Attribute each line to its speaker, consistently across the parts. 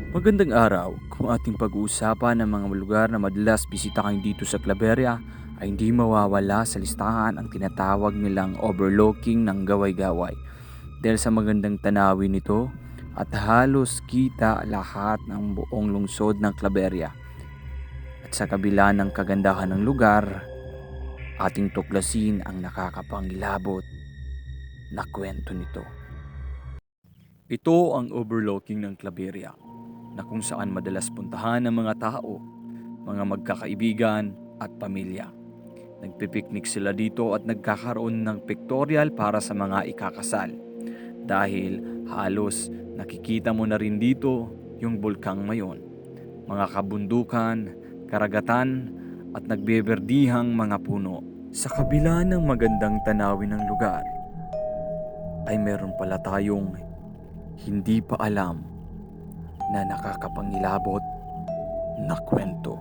Speaker 1: Magandang araw. Kung ating pag-uusapan ng mga lugar na madalas bisitahin dito sa Claveria, ay hindi mawawala sa listahan ang tinatawag nilang overlooking ng Gaway-Gaway. Dahil sa magandang tanawin nito at halos kita lahat ng buong lungsod ng Claveria. At sa kabila ng kagandahan ng lugar, ating tuklasin ang nakakapangilabot na kwento nito. Ito ang overlooking ng Claveria, na kung saan madalas puntahan ng mga tao, mga magkakaibigan at pamilya. Nagpipiknik sila dito at nagkakaroon ng pictorial para sa mga ikakasal. Dahil halos nakikita mo na rin dito yung bulkang Mayon, mga kabundukan, karagatan at nagbeberdihang mga puno. Sa kabila ng magandang tanawin ng lugar, ay meron pala tayong hindi pa alam na nakakapangilabot na kwento.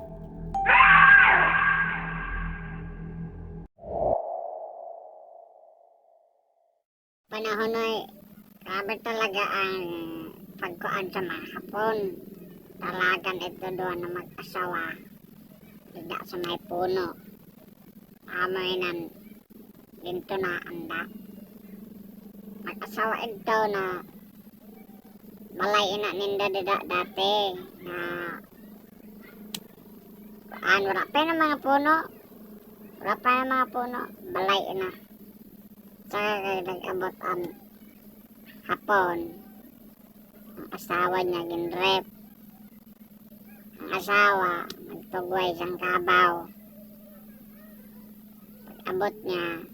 Speaker 2: Panahon ay grabe talaga ang pagkuan sa mga Hapon. Talagang ito doon na mag-asawa. Tidak sa may puno. Amoy nan dito na anda. Mag-asawa ito na balay ina ninda dida dati na wala pa ng mga puno. Wala pa ng mga puno. Balay ina. Saka nag-abot ang Hapon. Ang asawa niya ginrep. Ang asawa nagtugway sang kabaw. Pag-abot niya,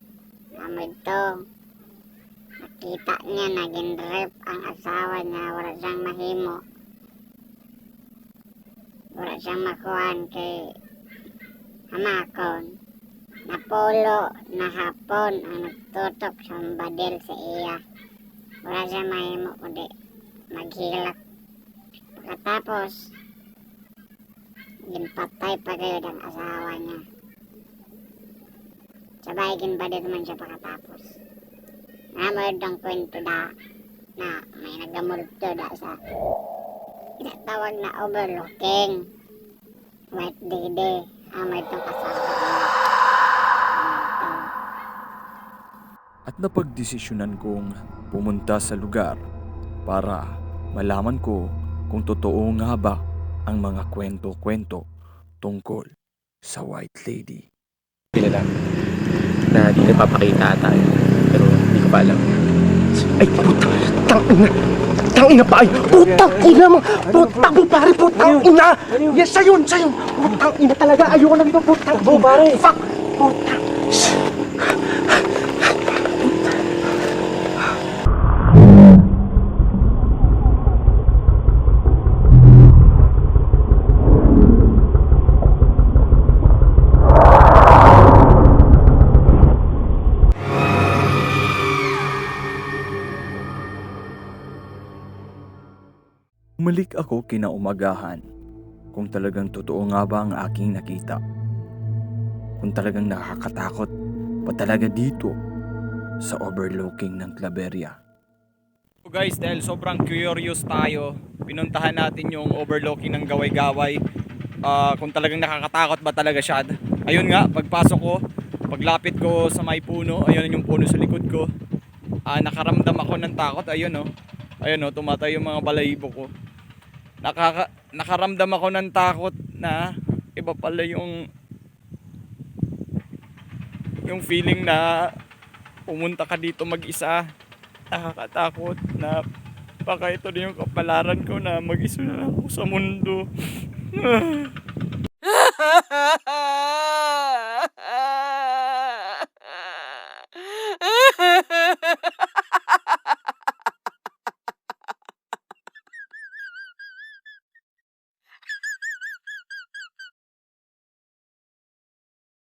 Speaker 2: namoy to. Nakita niya na ginrep ang asawa niya. Wala siyang mahimo. Wala siyang makuhan kay hamakon. Napolo na Hapon ang nagtutok sa badil sa iya. Wala siya mahimo kundi maghilak. Pagkatapos, ginpatay pa kayo ng asawa niya. Sabay ginbadil man siya pagkatapos. Namoy ang kwento da na may nagamulto da sa tinatawag na overlooking. White Dede, amoy itong asawa niya.
Speaker 1: At napagdesisyonan kong pumunta sa lugar para malaman ko kung totoo nga ba ang mga kwento-kwento tungkol sa White Lady.
Speaker 3: Kilala na di nagpapakita tayo. Pero hindi ko pa alam.
Speaker 4: Ay, puta! Tangina! Tangina pa! Ay, putang ina mo! Putang mo, pare! Putang ina! Yes, sayon! Sayon! Putang ina talaga! Ayoko na dito! Putang mo, pare! Fuck! Putang!
Speaker 1: Umalik ako kinaumagahan kung talagang totoo nga ba ang aking nakita. Kung talagang nakakatakot pa talaga dito sa overlooking ng Claveria.
Speaker 5: So guys, dahil sobrang curious tayo, pinuntahan natin yung overlooking ng Gaway-Gaway. Kung talagang nakakatakot ba talaga siya. Ayun nga, pagpasok ko, paglapit ko sa may puno, ayun yung puno sa likod ko. Nakaramdam ako ng takot, ayun oh. Ayun oh, tumatay yung mga balahibo ko. Nakaramdam ako ng takot na iba pala yung feeling na pumunta ka dito mag-isa. Nakakatakot na baka ito na yung kapalaran ko na mag-isa na ako sa mundo.